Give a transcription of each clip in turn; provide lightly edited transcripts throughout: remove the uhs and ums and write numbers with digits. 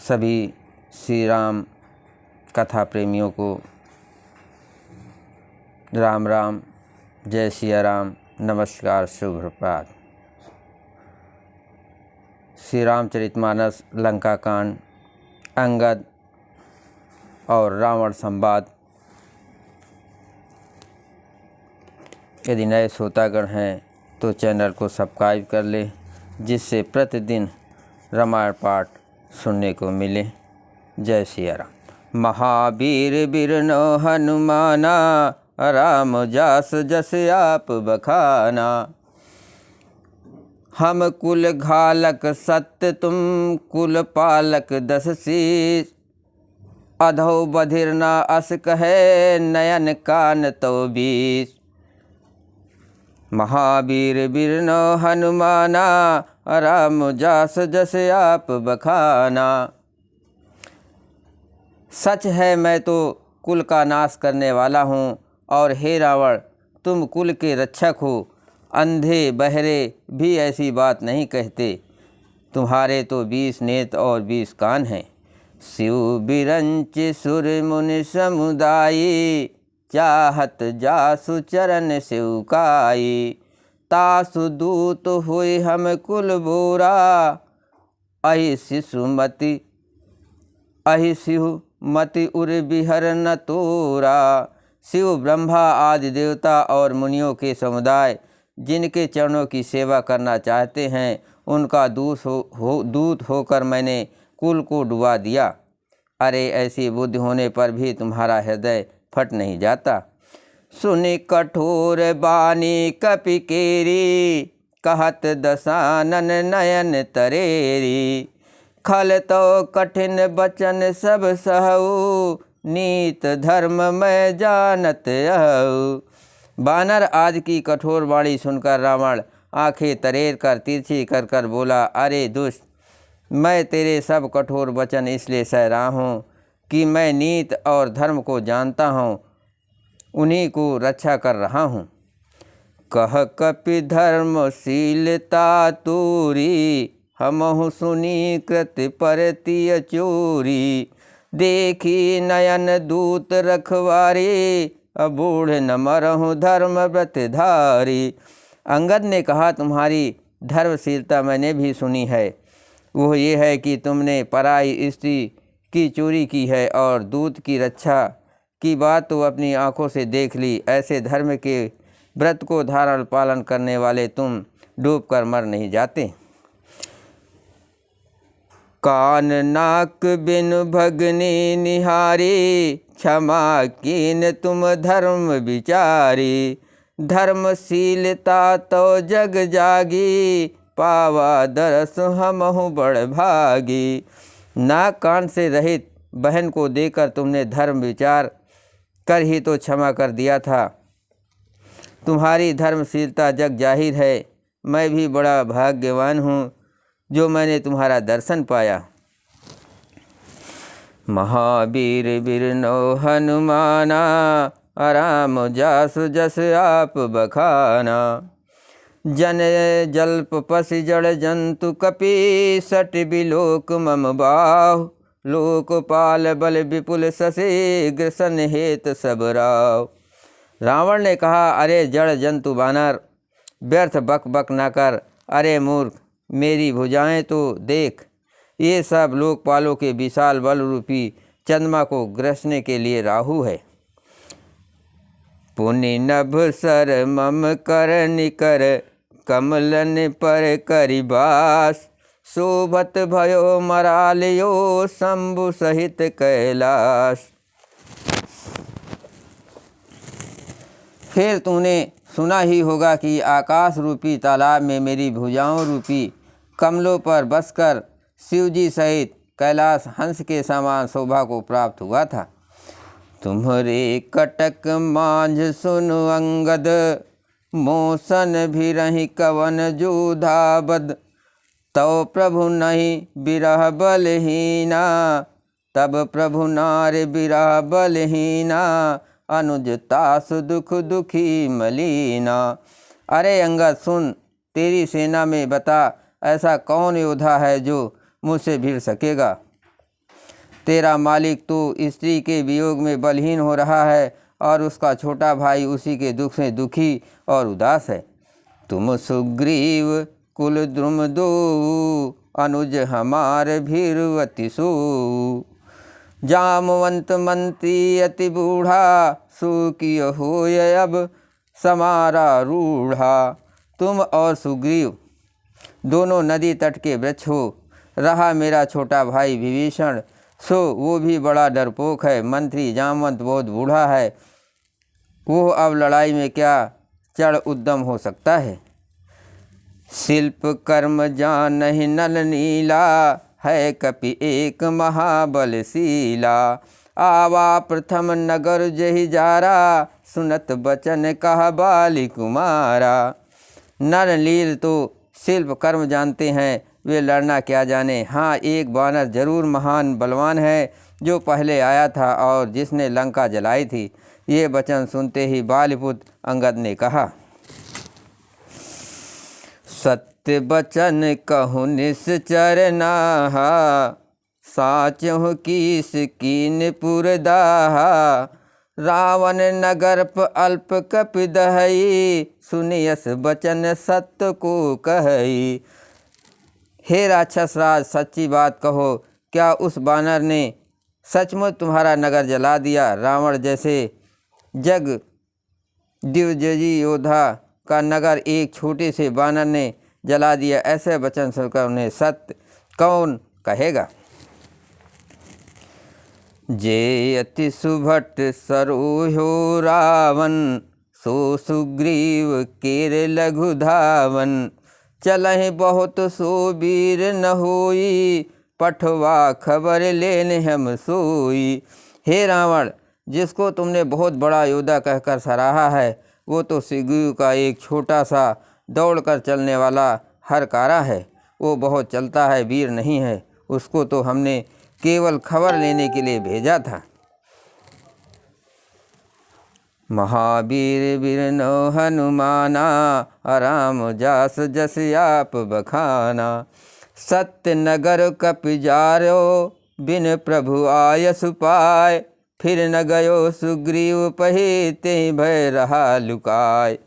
सभी श्री राम कथा प्रेमियों को राम राम, जय सिया राम, नमस्कार, शुभ प्रभात। श्री रामचरितमानस लंका कांड, अंगद और रावण संवाद। यदि नए श्रोतागण हैं तो चैनल को सब्सक्राइब कर ले, जिससे प्रतिदिन रामायण पाठ सुनने को मिले। जय सिया राम। महावीर बिरनो हनुमाना, राम जास जस आप बखाना। हम कुल घालक सत्य तुम कुल पालक दस शीस। अधो बधिर न अस कहे, नयन कान तो बीस। महावीर बिरनो हनुमाना, राम जास जस आप बखाना। सच है मैं तो कुल का नाश करने वाला हूँ, और हे रावण तुम कुल के रक्षक हो। अंधे बहरे भी ऐसी बात नहीं कहते। तुम्हारे तो 20 नेत्र और 20 कान हैं। शिव बिरंच सुर मुनि समुदायी, चाहत जासु चरण शिवकाई। तासु दूत हुई हम कुल बोरा, अहि शिशुमति अहि शिहुमति उर बिहर न तोरा। शिव ब्रह्मा आदि देवता और मुनियों के समुदाय जिनके चरणों की सेवा करना चाहते हैं, उनका दूत होकर मैंने कुल को डुबा दिया। अरे ऐसी बुद्धि होने पर भी तुम्हारा हृदय फट नहीं जाता। सुनि कठोर बानी कपि केरी, कहत दसानन नयन तरेरी। खल तो कठिन बचन सब सहु, नीत धर्म मैं जानत आहु। बानर आदि की कठोर वाणी सुनकर रावण आंखें तरेर कर तिरछी कर कर बोला, अरे दुष्ट, मैं तेरे सब कठोर वचन इसलिए सह रहा हूँ कि मैं नीत और धर्म को जानता हूँ, उन्हीं को रक्षा कर रहा हूँ। कह कपि धर्मशीलता तूरी, हमहु सुनी कृत परतिय चोरी। देखी नयन दूत रखवारी, अबूढ़ न मरहु धर्म व्रत धारी। अंगद ने कहा, तुम्हारी धर्मशीलता मैंने भी सुनी है। वो ये है कि तुमने पराई स्त्री की चोरी की है, और दूत की रक्षा की बात तो अपनी आंखों से देख ली। ऐसे धर्म के व्रत को धारण पालन करने वाले तुम डूब कर मर नहीं जाते। कान नाक बिन भगनी निहारी, क्षमा कीन तुम धर्म विचारी। धर्मशीलता तो जग जागी, पावा दरस हमहु बड़ भागी। नाक कान से रहित बहन को देकर तुमने धर्म विचार कर ही तो क्षमा कर दिया था। तुम्हारी धर्मशीलता जग जाहिर है। मैं भी बड़ा भाग्यवान हूँ जो मैंने तुम्हारा दर्शन पाया। महावीर बिरनो हनुमाना, राम जासु जस आप बखाना। जन जल्प पसि जड़ जंतु कपि, सट बिलोक मम बाहु। लोकपाल बल विपुल ससे, ग्रसन हेत सब राव। रावण ने कहा, अरे जड़ जंतु बानर, व्यर्थ बक बक न कर। अरे मूर्ख, मेरी भुजाएं तो देख। ये सब लोकपालों के विशाल बल रूपी चंद्रमा को ग्रसने के लिए राहु है। पुनि नभ सर मम कर निकर, कमलन पर करिबास। शोभत भयो मरालयो, शंभु सहित कैलाश। फिर तूने सुना ही होगा कि आकाश रूपी तालाब में मेरी भुजाओं रूपी कमलों पर बसकर शिवजी सहित कैलाश हंस के समान शोभा को प्राप्त हुआ था। तुम्हारे कटक मांझ सुनु अंगद, मोसन भी रही कवन जोधाबद। तो प्रभु नहीं बिरह बलहीना, तब प्रभु नार बिरह बलहीना। अनुज तासु दुख दुखी मलीना। अरे अंगद सुन, तेरी सेना में बता ऐसा कौन योद्धा है जो मुझसे भिड़ सकेगा। तेरा मालिक तो स्त्री के वियोग में बलहीन हो रहा है और उसका छोटा भाई उसी के दुख से दुखी और उदास है। तुम सुग्रीव कुल द्रुम दो, अनुज हमार भीरवती सो। जामवंत मंत्री अति बूढ़ा, सुकिय होय अब समारा रूढ़ा। तुम और सुग्रीव दोनों नदी तट के वृक्ष हो। रहा मेरा छोटा भाई विभीषण, सो वो भी बड़ा डरपोक है। मंत्री जामवंत बहुत बूढ़ा है, वो अब लड़ाई में क्या चढ़ उद्यम हो सकता है। शिल्प कर्म जानहि नल नीला, है कपि एक महाबलशीला। आवा प्रथम नगर जहि जारा, सुनत बचन कहा बाली कुमारा। नल नील तो शिल्प कर्म जानते हैं, वे लड़ना क्या जाने। हाँ, एक बानर जरूर महान बलवान है जो पहले आया था और जिसने लंका जलाई थी। ये वचन सुनते ही बालीपुत्र अंगद ने कहा, सत्य बचन कहूँ निश्चर नाहा, साचहु कीस कीन पुरदाहा। रावण नगरप अल्प कपि दहई, सुनियस बचन सत्य को कहई। हे राक्षस राज, सच्ची बात कहो, क्या उस बानर ने सचमुच तुम्हारा नगर जला दिया? रावण जैसे जग दिग्विजयी योद्धा का नगर एक छोटे से बानर ने जला दिया। ऐसे वचन सुनकर उन्हें सत्य कौन कहेगा। जे अति सुभट सरोह्यो रावण, सो सुग्रीव केर लघु धावन। चलहि बहुत सो वीर न होई, पठवा खबर लेने हम सोई। हे रावण, जिसको तुमने बहुत बड़ा योद्धा कहकर सराहा है, वो तो सुग्रीव का एक छोटा सा दौड़कर चलने वाला हरकारा है। वो बहुत चलता है, वीर नहीं है। उसको तो हमने केवल खबर लेने के लिए भेजा था। महावीर बिरनो हनुमाना, राम जास जस आप बखाना। सत्य नगर कपि जारो, बिन प्रभु आयस पाय। फिर न गयो सुग्रीव पहि, ते भय रहा लुकाय।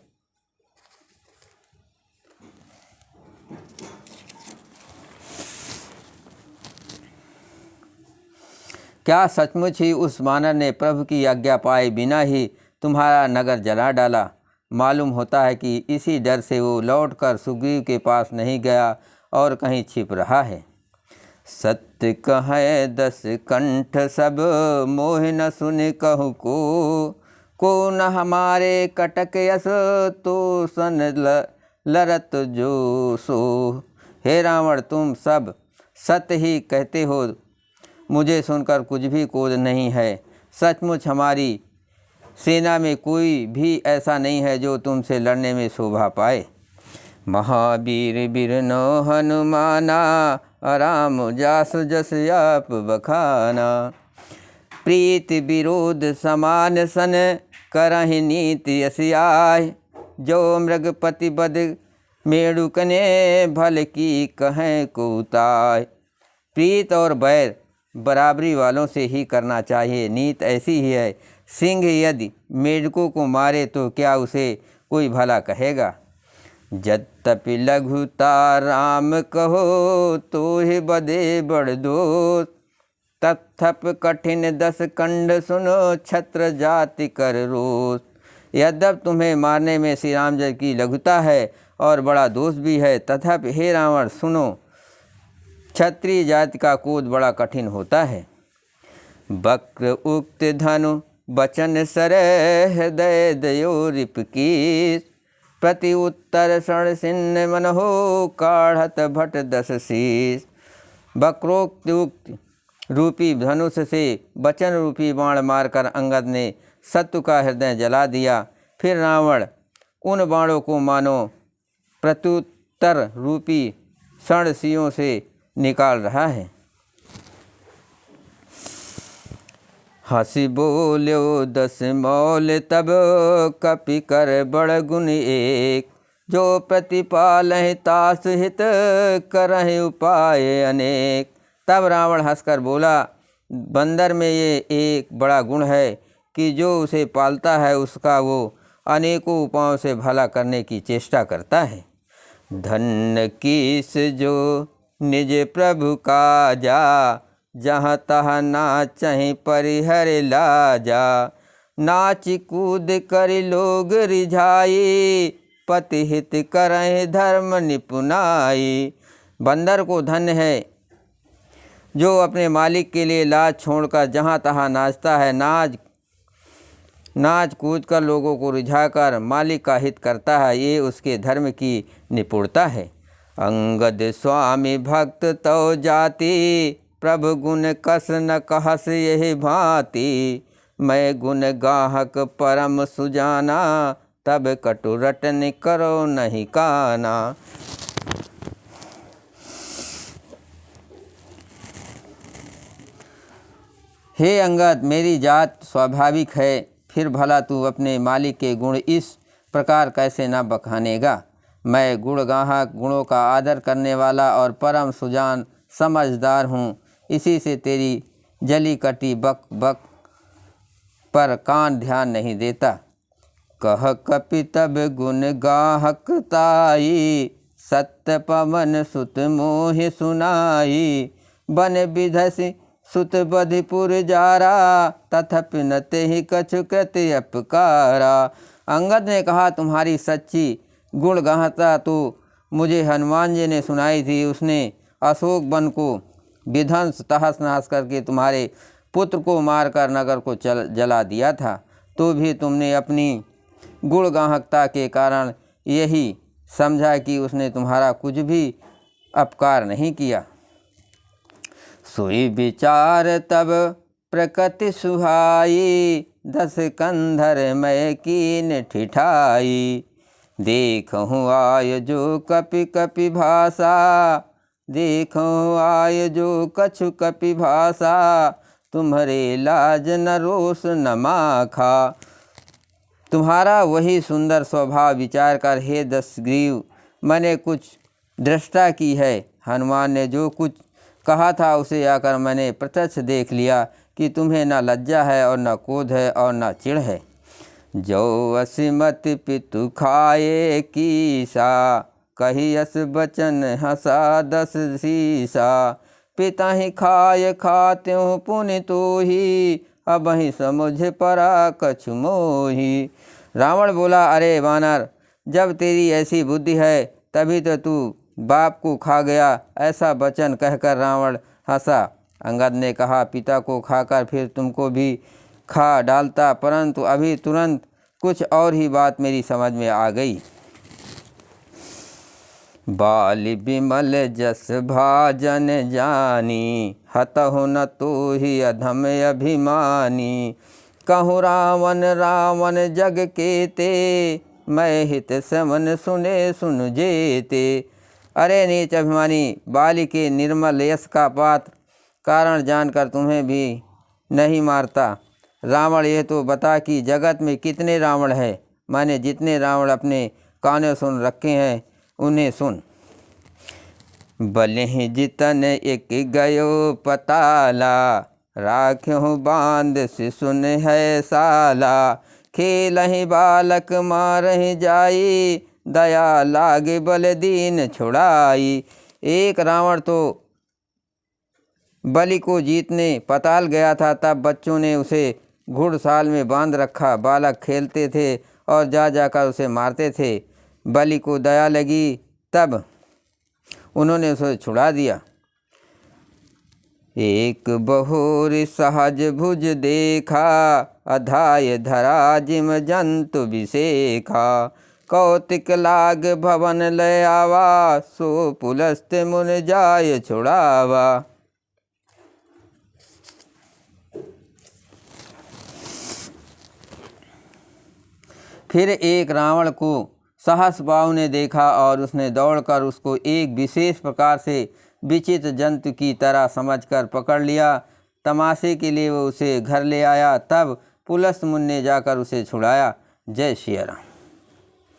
क्या सचमुच ही उस वानर ने प्रभु की आज्ञा पाए बिना ही तुम्हारा नगर जला डाला? मालूम होता है कि इसी डर से वो लौटकर सुग्रीव के पास नहीं गया और कहीं छिप रहा है। सत्य कहे दस कंठ सब, मोह न सुन कहु को न हमारे कटक यस, तो सन लरत जो सो। हे रावण, तुम सब सत्य ही कहते हो, मुझे सुनकर कुछ भी क्रोध नहीं है। सचमुच हमारी सेना में कोई भी ऐसा नहीं है जो तुमसे लड़ने में शोभा पाए। महावीर बिरनो हनुमाना, राम जास जस आप बखाना। प्रीत विरोध समान सन, करहि नीति यसियाय। जो मृगपति बद मेढ़ुकने, भल की कहें कुताय। प्रीत और बैर बराबरी वालों से ही करना चाहिए। नीत ऐसी ही है, सिंह यदि मेढकों को मारे तो क्या उसे कोई भला कहेगा। जद्यपि लघुता राम कहो, तो ही बदे बड़ दोष। तत्थप कठिन दस कंड सुनो, छत्र जाति कर रोष। यद्यप तुम्हें मारने में श्री राम जी की लघुता है और बड़ा दोष भी है, तथापि हे रावण सुनो, क्षत्रिय जाति का क्रोध बड़ा कठिन होता है। वक्र उक्त धनु बचन सर, हृदय दयो रिप कीस। प्रति उत्तर शरण सिन्न मन हो, काढ़त भट दस शीस। वक्रोक्त उक्त रूपी धनुष से वचन रूपी बाण मारकर अंगद ने शत्रु का हृदय जला दिया। फिर रावण उन बाणों को मानो प्रत्युत्तर रूपी षणसियों से निकाल रहा है। हंसी बोल्यो दस मौल तब, कपि कर बड़ गुण एक। जो प्रतिपालहि तास हित, करहि उपाय अनेक। तब रावण हंसकर बोला, बंदर में ये एक बड़ा गुण है कि जो उसे पालता है उसका वो अनेकों उपायों से भला करने की चेष्टा करता है। धन्य कीस जो निज प्रभु काजा, जहाँ तहाँ नाचहि परिहर लाजा। नाच कूद कर लोग रिझाई, पति हित करहि धर्म निपुनाई। बंदर को धन्य है जो अपने मालिक के लिए लाज छोड़कर जहाँ तहाँ नाचता है। नाच कूद कर लोगों को रिझाकर मालिक का हित करता है, ये उसके धर्म की निपुणता है। अंगद स्वामी भक्त तो जाति, प्रभु गुण कस न कहस यही भांति। मैं गुण गाहक परम सुजाना, तब कटु रटन करो नहीं काना। हे अंगद, मेरी जात स्वाभाविक है, फिर भला तू अपने मालिक के गुण इस प्रकार कैसे न बखानेगा। मैं गुणगाहक, गुणों का आदर करने वाला और परम सुजान समझदार हूँ। इसी से तेरी जली कटी बक बक पर कान ध्यान नहीं देता। कह कपि तब गुण गाहक ताई, सत्य पवन सुत मोहि सुनाई। बन विधसि सुत बधिपुर जारा, तथापि न तेहि कछु कृति अपकारा। अंगद ने कहा, तुम्हारी सच्ची गुण गाहता तो मुझे हनुमान जी ने सुनाई थी। उसने अशोक वन को विध्वंस तहस नहस करके तुम्हारे पुत्र को मारकर नगर को जला दिया था। तो भी तुमने अपनी गुण गाहकता के कारण यही समझा कि उसने तुम्हारा कुछ भी अपकार नहीं किया। सोई विचार तब प्रकृति सुहाई, दस कंधर मैं कीन ठिठाई। देखूँ आय जो कपि कपि भाषा, देखूँ आय जो कछु कपि भाषा। तुम्हारे लाज न रोष न माखा। तुम्हारा वही सुंदर स्वभाव विचार कर हे दशग्रीव, मैंने कुछ दृष्टा की है। हनुमान ने जो कुछ कहा था उसे आकर मैंने प्रत्यक्ष देख लिया कि तुम्हें न लज्जा है और न क्रोध है और न चिढ़ है। जो असिमत पितु खाए कीसा, कही अस बचन हंसा दस सीसा। पिता ही खाय खात्यों पुनि तो ही, अब ही समझ परा कछु मोही। रावण बोला, अरे वानर, जब तेरी ऐसी बुद्धि है तभी तो तू बाप को खा गया। ऐसा वचन कहकर रावण हंसा। अंगद ने कहा, पिता को खाकर फिर तुमको भी खा डालता, परंतु अभी तुरंत कुछ और ही बात मेरी समझ में आ गई। बाल बिमल जस भाजन जानी, हतहु न तो ही अधम अभिमानी। कहूँ रावण रावण जग केते, मैं हित समन सुने सुन जेते। अरे नीच अभिमानी, बाली के निर्मल यश का पात्र कारण जानकर तुम्हें भी नहीं मारता। रावण, यह तो बता कि जगत में कितने रावण हैं। मैंने जितने रावण अपने कानों सुन रखे हैं उन्हें सुन। बलि जितन एक गयो पताला, राख्यों बांध से सुन है साला। खेलहि बालक मारहि जाई, दया लागे बल दीन छुड़ाई। एक रावण तो बलि को जीतने पताल गया था, तब बच्चों ने उसे घुड़साल में बांध रखा। बालक खेलते थे और जा जाकर उसे मारते थे। बलि को दया लगी तब उन्होंने उसे छुड़ा दिया। एक बहोर सहज भुज देखा, अधाय धरा जिम जंतु विसेखा। कौतिक लाग भवन लय आवा, सो पुलस्त मुन जाय छुड़ावा। फिर एक रावण को सहस बाहु ने देखा और उसने दौड़कर उसको एक विशेष प्रकार से विचित्र जंतु की तरह समझकर पकड़ लिया। तमाशे के लिए वो उसे घर ले आया। तब पुलस्त मुनि ने जाकर उसे छुड़ाया। जय श्री राम।